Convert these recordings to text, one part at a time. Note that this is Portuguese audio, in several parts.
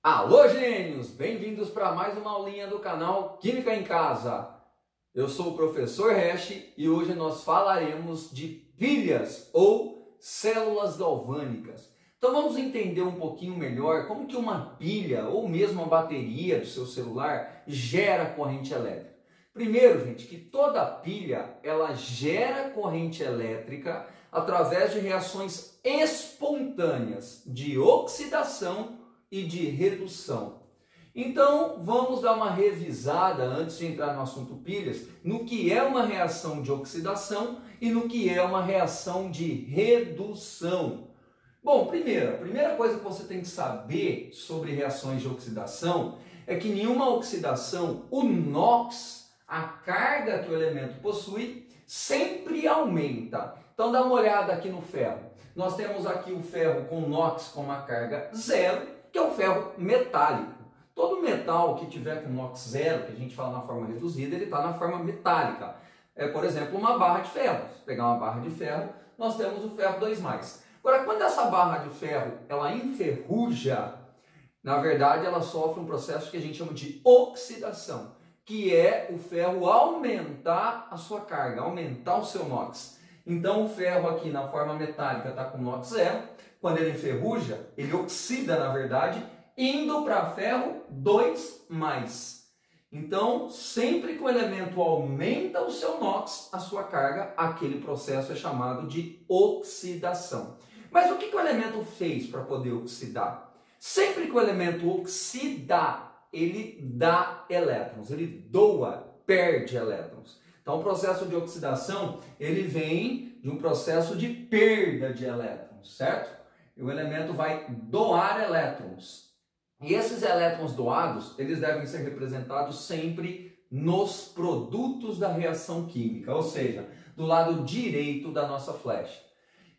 Alô, gênios! Bem-vindos para mais uma aulinha do canal Química em Casa. Eu sou o professor Hash e hoje nós falaremos de pilhas ou células galvânicas. Então vamos entender um pouquinho melhor como que uma pilha ou mesmo a bateria do seu celular gera corrente elétrica. Primeiro, gente, que toda pilha ela gera corrente elétrica através de reações espontâneas de oxidação e de redução. Então, vamos dar uma revisada antes de entrar no assunto pilhas, no que é uma reação de oxidação e no que é uma reação de redução. Bom, a primeira coisa que você tem que saber sobre reações de oxidação é que em uma oxidação, o NOx, a carga que o elemento possui, sempre aumenta. Então, dá uma olhada aqui no ferro. Nós temos aqui o ferro com NOx com uma carga zero, que é o ferro metálico. Todo metal que tiver com NOx zero, que a gente fala na forma reduzida, ele está na forma metálica. Por exemplo, uma barra de ferro. Se pegar uma barra de ferro, nós temos o ferro 2+. Agora, quando essa barra de ferro ela enferruja, na verdade ela sofre um processo que a gente chama de oxidação, que é o ferro aumentar a sua carga, aumentar o seu NOx. Então o ferro aqui na forma metálica está com NOx zero. Quando ele enferruja, ele oxida, na verdade, indo para ferro 2+. Então, sempre que o elemento aumenta o seu NOx, a sua carga, aquele processo é chamado de oxidação. Mas o que o elemento fez para poder oxidar? Sempre que o elemento oxida, ele dá elétrons, ele doa, perde elétrons. Então, o processo de oxidação, ele vem de um processo de perda de elétrons, certo? E o elemento vai doar elétrons. E esses elétrons doados, eles devem ser representados sempre nos produtos da reação química, ou seja, do lado direito da nossa flecha.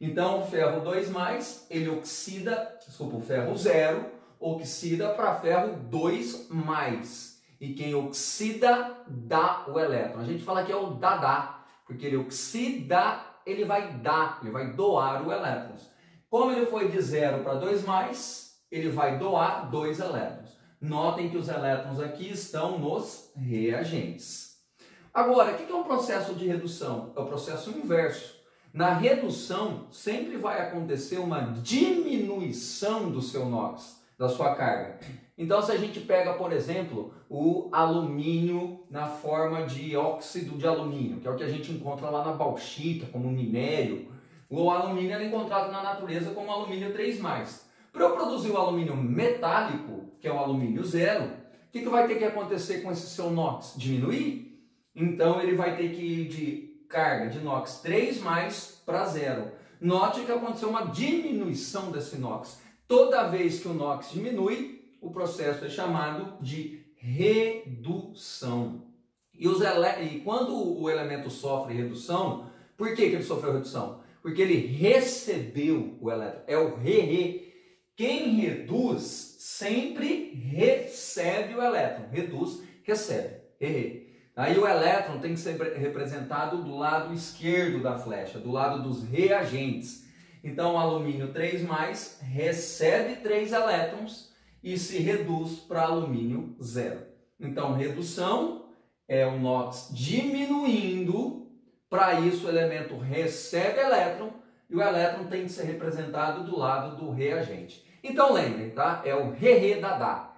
Então, o ferro 2+, ele oxida, o ferro 0, oxida para ferro 2+. E quem oxida, dá o elétron. A gente fala que é o dadá, porque ele oxida, ele vai doar o elétron. Como ele foi de 0 para 2+, ele vai doar 2 elétrons. Notem que os elétrons aqui estão nos reagentes. Agora, o que é um processo de redução? É o processo inverso. Na redução, sempre vai acontecer uma diminuição do seu NOx, da sua carga. Então, se a gente pega, por exemplo, o alumínio na forma de óxido de alumínio, que é o que a gente encontra lá na bauxita, como minério, o alumínio é encontrado na natureza como alumínio 3+. Para eu produzir o alumínio metálico, que é o alumínio 0, o que vai ter que acontecer com esse seu NOx? Diminuir? Então ele vai ter que ir de carga de NOx 3+ para 0. Note que aconteceu uma diminuição desse NOx. Toda vez que o NOx diminui, o processo é chamado de redução. E quando o elemento sofre redução, por que ele sofreu redução? Porque ele recebeu o elétron. É o re-re. Quem reduz sempre recebe o elétron. Reduz, recebe. Re-re. Aí o elétron tem que ser representado do lado esquerdo da flecha, do lado dos reagentes. Então o alumínio 3+ recebe 3 elétrons e se reduz para alumínio 0. Então redução é o NOx diminuindo. Para isso, o elemento recebe elétron e o elétron tem que ser representado do lado do reagente. Então, lembrem, tá? É o re-re-dadá.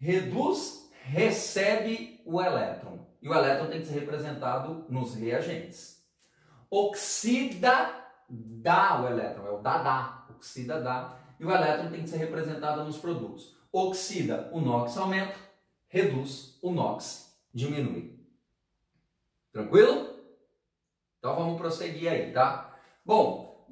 Reduz, recebe o elétron. E o elétron tem que ser representado nos reagentes. Oxida, dá o elétron. É o dadá. Oxida, dá. E o elétron tem que ser representado nos produtos. Oxida, o NOx aumenta. Reduz, o NOx diminui. Tranquilo? Então vamos prosseguir aí, tá? Bom,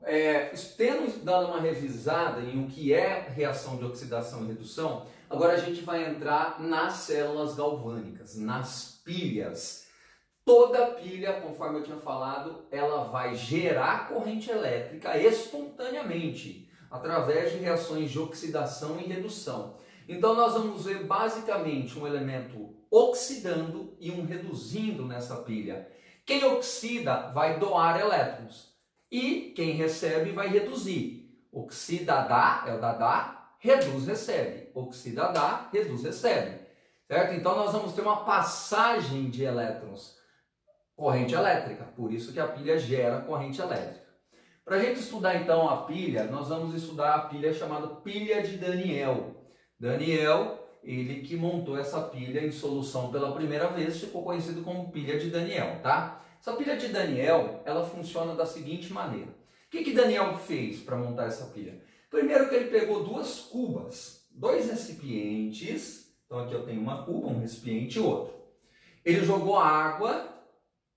tendo dado uma revisada em o que é reação de oxidação e redução, agora a gente vai entrar nas células galvânicas, nas pilhas. Toda pilha, conforme eu tinha falado, ela vai gerar corrente elétrica espontaneamente, através de reações de oxidação e redução. Então nós vamos ver basicamente um elemento oxidando e um reduzindo nessa pilha. Quem oxida vai doar elétrons e quem recebe vai reduzir. Oxida dá, é o dadá, reduz, recebe. Oxida, dá, reduz, recebe. Certo? Então nós vamos ter uma passagem de elétrons, corrente elétrica. Por isso que a pilha gera corrente elétrica. Para a gente estudar então a pilha, nós vamos estudar a pilha chamada pilha de Daniel. Daniel, ele que montou essa pilha em solução pela primeira vez, ficou conhecido como pilha de Daniel, tá? Essa pilha de Daniel, ela funciona da seguinte maneira. O que Daniel fez para montar essa pilha? Primeiro que ele pegou duas cubas, dois recipientes. Então aqui eu tenho uma cuba, um recipiente e outro. Ele jogou água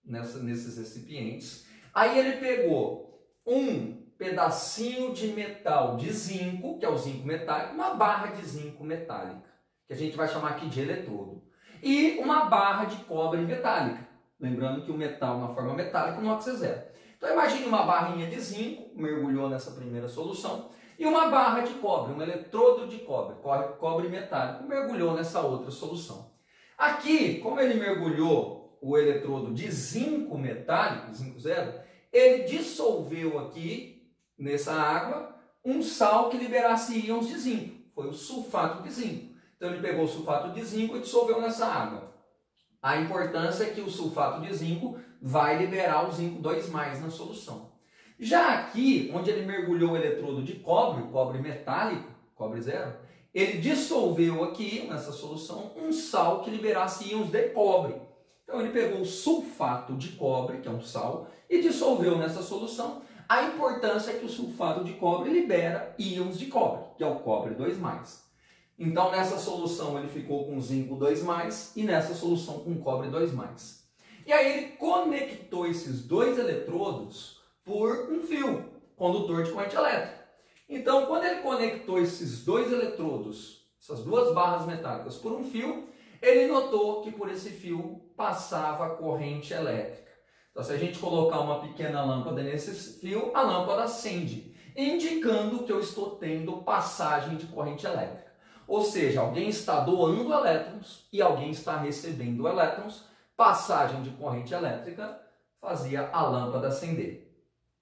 nesses recipientes. Aí ele pegou um pedacinho de metal de zinco, que é o zinco metálico, uma barra de zinco metálica, que a gente vai chamar aqui de eletrodo, e uma barra de cobre metálica. Lembrando que o metal na forma metálica no óxido é zero. Então imagine uma barrinha de zinco, mergulhou nessa primeira solução, e uma barra de cobre, um eletrodo de cobre, cobre metálico, mergulhou nessa outra solução. Aqui, como ele mergulhou o eletrodo de zinco metálico, zinco zero, ele dissolveu aqui, nessa água, um sal que liberasse íons de zinco. Foi o sulfato de zinco. Então ele pegou o sulfato de zinco e dissolveu nessa água. A importância é que o sulfato de zinco vai liberar o zinco 2+ na solução. Já aqui, onde ele mergulhou o eletrodo de cobre, o cobre metálico, cobre zero, ele dissolveu aqui, nessa solução, um sal que liberasse íons de cobre. Então ele pegou o sulfato de cobre, que é um sal, e dissolveu nessa solução. A importância é que o sulfato de cobre libera íons de cobre, que é o cobre 2+. Então nessa solução ele ficou com zinco 2+, e nessa solução com cobre 2+. E aí ele conectou esses dois eletrodos por um fio condutor de corrente elétrica. Então, quando ele conectou esses dois eletrodos, essas duas barras metálicas, por um fio, ele notou que por esse fio passava corrente elétrica. Então, se a gente colocar uma pequena lâmpada nesse fio, a lâmpada acende, indicando que eu estou tendo passagem de corrente elétrica. Ou seja, alguém está doando elétrons e alguém está recebendo elétrons. Passagem de corrente elétrica fazia a lâmpada acender.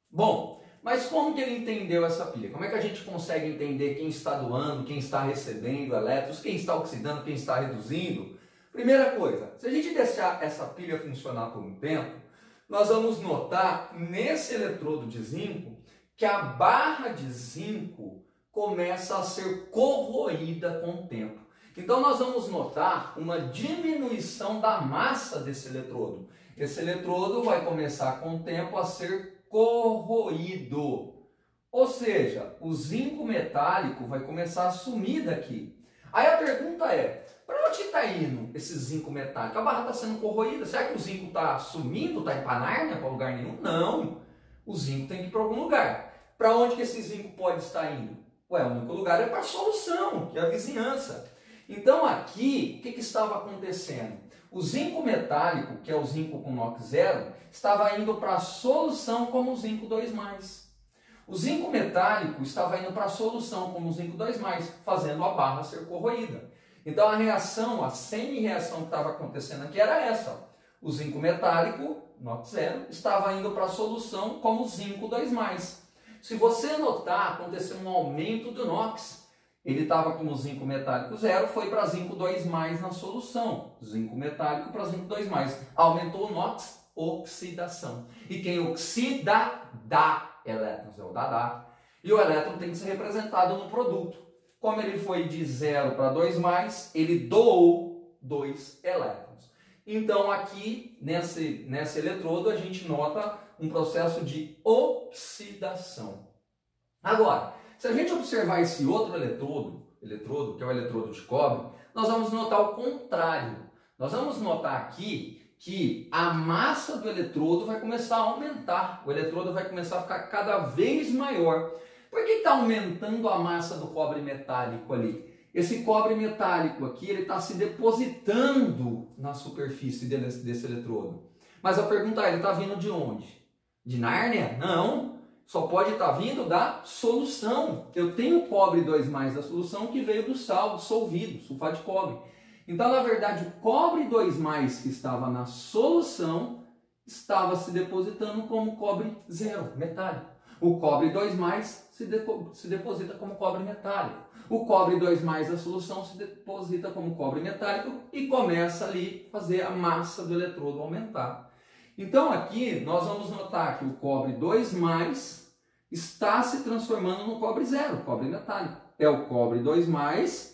Bom, mas como que ele entendeu essa pilha? Como é que a gente consegue entender quem está doando, quem está recebendo elétrons, quem está oxidando, quem está reduzindo? Primeira coisa, se a gente deixar essa pilha funcionar por um tempo, nós vamos notar nesse eletrodo de zinco que a barra de zinco começa a ser corroída com o tempo. Então nós vamos notar uma diminuição da massa desse eletrodo. Esse eletrodo vai começar com o tempo a ser corroído. Ou seja, o zinco metálico vai começar a sumir daqui. Aí a pergunta é, para onde está indo esse zinco metálico? A barra está sendo corroída. Será que o zinco está sumindo, está indo para Nárnia, para lugar nenhum? Não. O zinco tem que ir para algum lugar. Para onde que esse zinco pode estar indo? Ué, o único lugar é para a solução, que é a vizinhança. Então aqui, o que estava acontecendo? O zinco metálico, que é o zinco com NOx zero, estava indo para a solução como o zinco 2+. O zinco metálico estava indo para a solução como o zinco 2+, fazendo a barra ser corroída. Então a reação, a semi-reação que estava acontecendo aqui era essa. O zinco metálico, NOx zero, estava indo para a solução como zinco 2+. Se você notar, aconteceu um aumento do NOx. Ele estava com o zinco metálico zero, foi para zinco 2+ na solução. Zinco metálico para zinco 2+. Aumentou o NOx, oxidação. E quem oxida, dá elétrons, é o dá. E o elétron tem que ser representado no produto. Como ele foi de 0 para 2+, ele doou 2 elétrons. Então aqui, nesse eletrodo, a gente nota um processo de oxidação. Agora, se a gente observar esse outro eletrodo, que é o eletrodo de cobre, nós vamos notar o contrário. Nós vamos notar aqui que a massa do eletrodo vai começar a aumentar. O eletrodo vai começar a ficar cada vez maior. Por que está aumentando a massa do cobre metálico ali? Esse cobre metálico aqui, ele está se depositando na superfície desse eletrodo. Mas a pergunta é, ele está vindo de onde? De Nárnia? Não. Só pode estar vindo da solução. Eu tenho cobre 2+ da solução que veio do sal dissolvido, sulfato de cobre. Então, na verdade, o cobre 2+ que estava na solução estava se depositando como cobre zero, metálico. O cobre 2+, se deposita como cobre metálico. O cobre 2+ da solução se deposita como cobre metálico e começa ali a fazer a massa do eletrodo aumentar. Então aqui nós vamos notar que o cobre 2+ está se transformando no cobre 0, cobre metálico. É o cobre 2+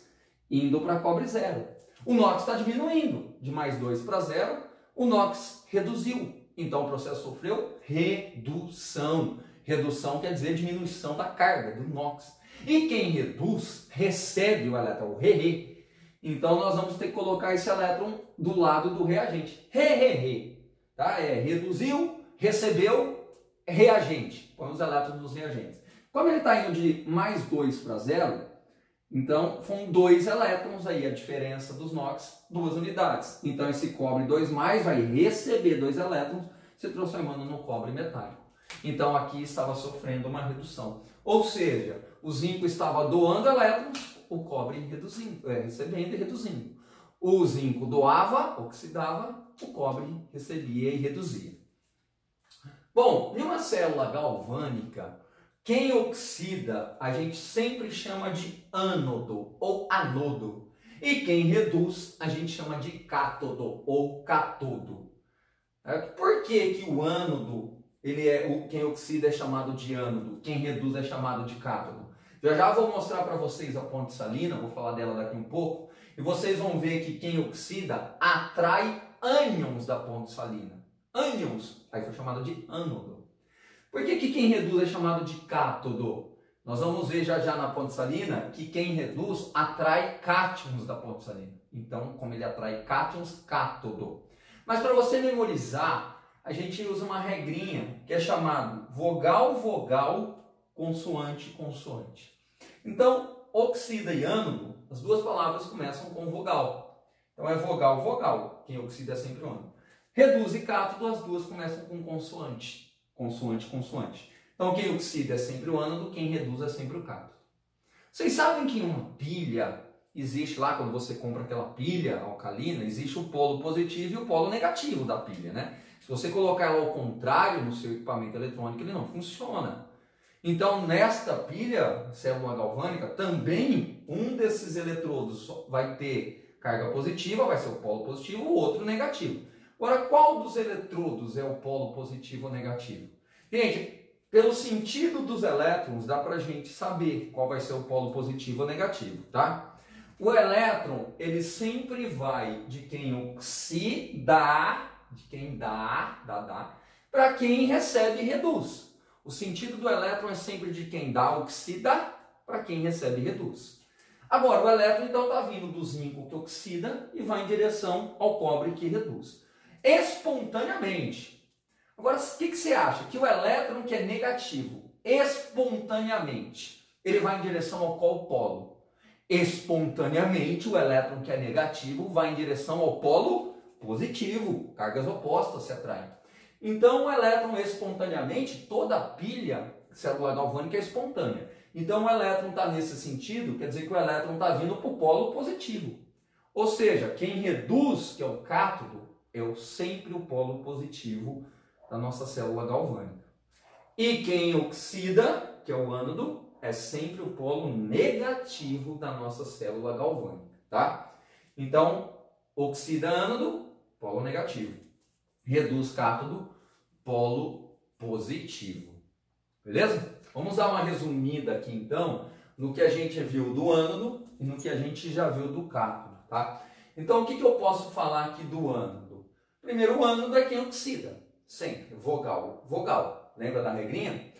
indo para cobre 0. O NOx está diminuindo, de +2 para 0, o NOx reduziu. Então o processo sofreu redução. Redução quer dizer diminuição da carga, do NOx. E quem reduz, recebe o elétron, o Re. Então nós vamos ter que colocar esse elétron do lado do reagente. Re. Tá? Reduziu, recebeu, reagente. Põe os elétrons nos reagentes. Como ele está indo de +2 para 0, então foram 2 elétrons aí, a diferença dos NOx, 2 unidades. Então esse cobre 2+ vai receber 2 elétrons, se transformando no cobre metálico. Então aqui estava sofrendo uma redução. Ou seja, o zinco estava doando elétrons, o cobre recebendo e reduzindo. O zinco doava, oxidava, o cobre recebia e reduzia. Bom, em uma célula galvânica, quem oxida a gente sempre chama de ânodo ou anodo. E quem reduz a gente chama de cátodo ou catodo. Por que o ânodo, quem oxida é chamado de ânodo, quem reduz é chamado de cátodo? Já vou mostrar para vocês a ponte salina, vou falar dela daqui um pouco, e vocês vão ver que quem oxida atrai ânions da ponte salina. Ânions, aí foi chamado de ânodo. Por que quem reduz é chamado de cátodo? Nós vamos ver já na ponte salina que quem reduz atrai cátions da ponte salina. Então, como ele atrai cátions, cátodo. Mas para você memorizar, a gente usa uma regrinha que é chamado vogal, vogal, consoante, consoante. Então, oxida e ânodo, as duas palavras começam com vogal. Então é vogal, vogal. Quem oxida é sempre o ânodo. Reduz e cátodo, as duas começam com consoante. Consoante, consoante. Então quem oxida é sempre o ânodo, quem reduz é sempre o cátodo. Vocês sabem que em uma pilha, existe lá, quando você compra aquela pilha alcalina, existe o polo positivo e o polo negativo da pilha, né? Se você colocar ela ao contrário no seu equipamento eletrônico, ele não funciona. Então, nesta pilha, célula galvânica, também um desses eletrodos vai ter carga positiva, vai ser o polo positivo, o outro negativo. Agora, qual dos eletrodos é o polo positivo ou negativo? Gente, pelo sentido dos elétrons, dá pra gente saber qual vai ser o polo positivo ou negativo, tá? O elétron, ele sempre vai de quem oxida, de quem dá, para quem recebe e reduz. O sentido do elétron é sempre de quem dá, oxida, para quem recebe e reduz. Agora, o elétron então está vindo do zinco que oxida e vai em direção ao cobre que reduz. Espontaneamente. Agora, o que você acha? Que o elétron que é negativo, espontaneamente, ele vai em direção ao qual polo? Espontaneamente, o elétron que é negativo vai em direção ao polo positivo. Cargas opostas se atraem. Então, o elétron espontaneamente, toda pilha, célula galvânica é espontânea. Então, o elétron está nesse sentido, quer dizer que o elétron está vindo para o polo positivo. Ou seja, quem reduz, que é o cátodo, é sempre o polo positivo da nossa célula galvânica. E quem oxida, que é o ânodo, é sempre o polo negativo da nossa célula galvânica, tá? Então, oxida ânodo, polo negativo. Reduz cátodo, polo positivo. Beleza? Vamos dar uma resumida aqui então no que a gente viu do ânodo e no que a gente já viu do cátodo, tá? Então, o que eu posso falar aqui do ânodo? Primeiro, o ânodo é quem oxida. Sempre. Vogal, vogal. Lembra da regrinha?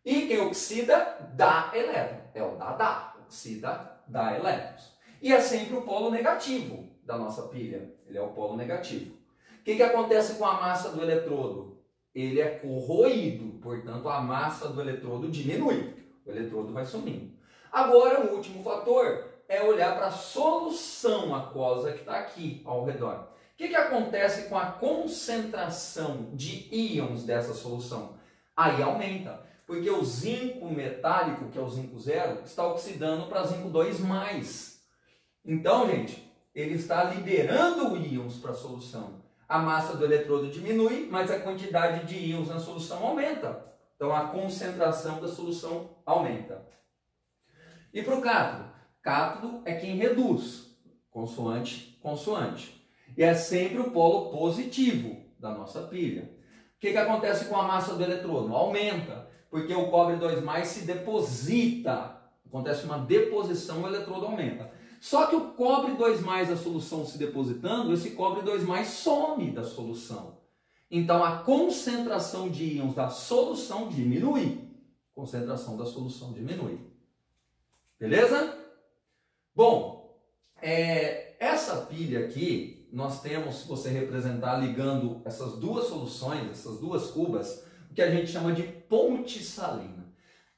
E quem oxida dá elétron. É o dá. Oxida, dá elétrons. E é sempre o polo negativo da nossa pilha. Ele é o polo negativo. O que acontece com a massa do eletrodo? Ele é corroído, portanto a massa do eletrodo diminui. O eletrodo vai sumindo. Agora, o último fator é olhar para a solução aquosa que está aqui ao redor. O que acontece com a concentração de íons dessa solução? Aí aumenta, porque o zinco metálico, que é o zinco 0, está oxidando para zinco 2+. Então, gente, ele está liberando íons para a solução. A massa do eletrodo diminui, mas a quantidade de íons na solução aumenta. Então a concentração da solução aumenta. E para o cátodo? Cátodo é quem reduz, consoante, consoante. E é sempre o polo positivo da nossa pilha. O que acontece com a massa do eletrodo? Aumenta, porque o cobre 2+ se deposita. Acontece uma deposição, o eletrodo aumenta. Só que o cobre 2+, a solução se depositando, esse cobre 2+ some da solução. Então a concentração de íons da solução diminui. Concentração da solução diminui. Beleza? Bom, essa pilha aqui, nós temos, se você representar ligando essas duas soluções, essas duas cubas, o que a gente chama de ponte salina.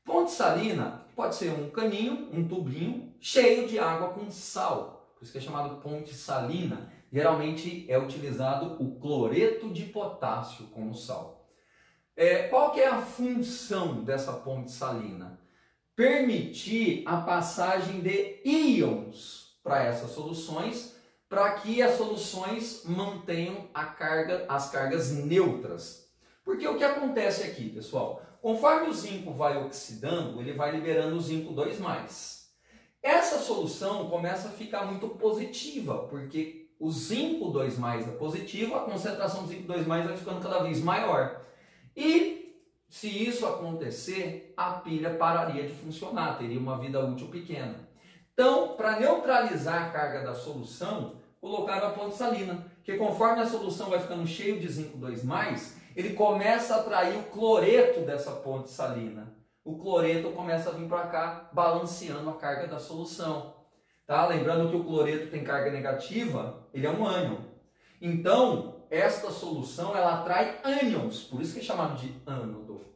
Ponte salina pode ser um caninho, um tubinho, cheio de água com sal. Por isso que é chamado ponte salina. Geralmente é utilizado o cloreto de potássio como sal. Qual que é a função dessa ponte salina? Permitir a passagem de íons para essas soluções, para que as soluções mantenham as cargas neutras. Porque o que acontece aqui, pessoal? Conforme o zinco vai oxidando, ele vai liberando o zinco 2+. Essa solução começa a ficar muito positiva, porque o zinco 2+ é positivo, a concentração do zinco 2+ vai ficando cada vez maior. E se isso acontecer, a pilha pararia de funcionar, teria uma vida útil pequena. Então, para neutralizar a carga da solução, colocaram a ponte salina, que conforme a solução vai ficando cheia de zinco 2+, ele começa a atrair o cloreto dessa ponte salina. O cloreto começa a vir para cá, balanceando a carga da solução. Tá? Lembrando que o cloreto tem carga negativa, ele é um ânion. Então, esta solução ela atrai ânions, por isso que é chamado de ânodo.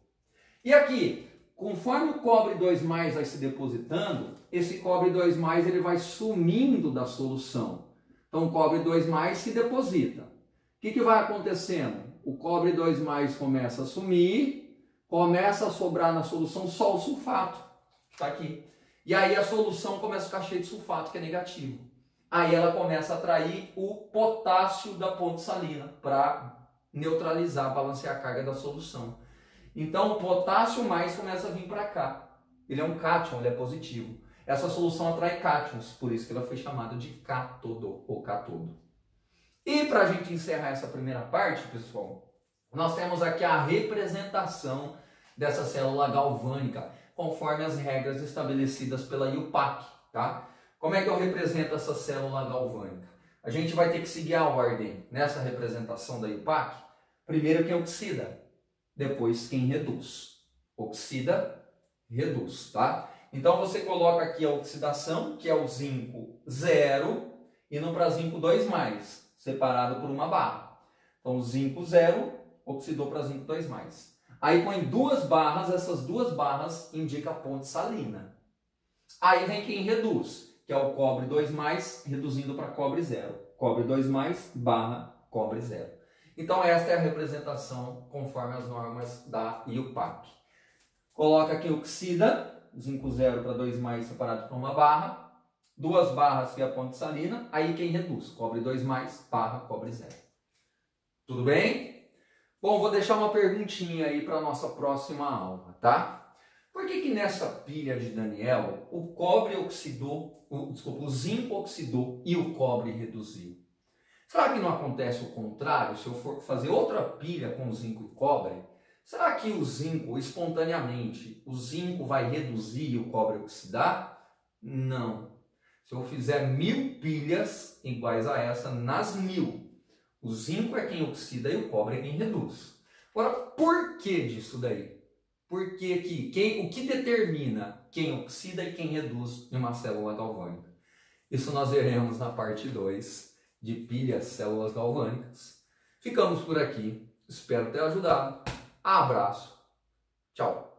E aqui, conforme o cobre 2+ vai se depositando, esse cobre 2+ ele vai sumindo da solução. Então, o cobre 2+ se deposita. O que vai acontecendo? O cobre 2+ começa a sumir, começa a sobrar na solução só o sulfato, que está aqui. E aí a solução começa a ficar cheia de sulfato, que é negativo. Aí ela começa a atrair o potássio da ponte salina para neutralizar, balancear a carga da solução. Então o potássio mais começa a vir para cá. Ele é um cátion, ele é positivo. Essa solução atrai cátions, por isso que ela foi chamada de cátodo ou catodo. E para a gente encerrar essa primeira parte, pessoal, nós temos aqui a representação dessa célula galvânica, conforme as regras estabelecidas pela IUPAC, tá? Como é que eu represento essa célula galvânica? A gente vai ter que seguir a ordem nessa representação da IUPAC. Primeiro quem oxida, depois quem reduz. Oxida, reduz, tá? Então você coloca aqui a oxidação, que é o zinco 0, indo para zinco 2+, separado por uma barra. Então zinco 0 oxidou para zinco 2+. Aí põe 2 barras, essas 2 barras indicam a ponte salina. Aí vem quem reduz, que é o cobre 2+, reduzindo para cobre 0. Cobre 2+ barra cobre 0. Então esta é a representação conforme as normas da IUPAC. Coloca aqui oxida, zinco 0 para 2+, separado por uma barra. 2 barras que é a ponte salina. Aí quem reduz, cobre 2+ barra cobre 0. Tudo bem? Bom, vou deixar uma perguntinha aí para a nossa próxima aula, tá? Por que nessa pilha de Daniel o cobre oxidou, o zinco oxidou e o cobre reduziu? Será que não acontece o contrário? Se eu for fazer outra pilha com zinco e cobre, será que o zinco, espontaneamente, o zinco vai reduzir e o cobre oxidar? Não. Se eu fizer 1000 pilhas iguais a essa, nas 1000, o zinco é quem oxida e o cobre é quem reduz. Agora, por que disso daí? Porque o que determina quem oxida e quem reduz em uma célula galvânica? Isso nós veremos na parte 2 de pilhas, células galvânicas. Ficamos por aqui. Espero ter ajudado. Abraço. Tchau.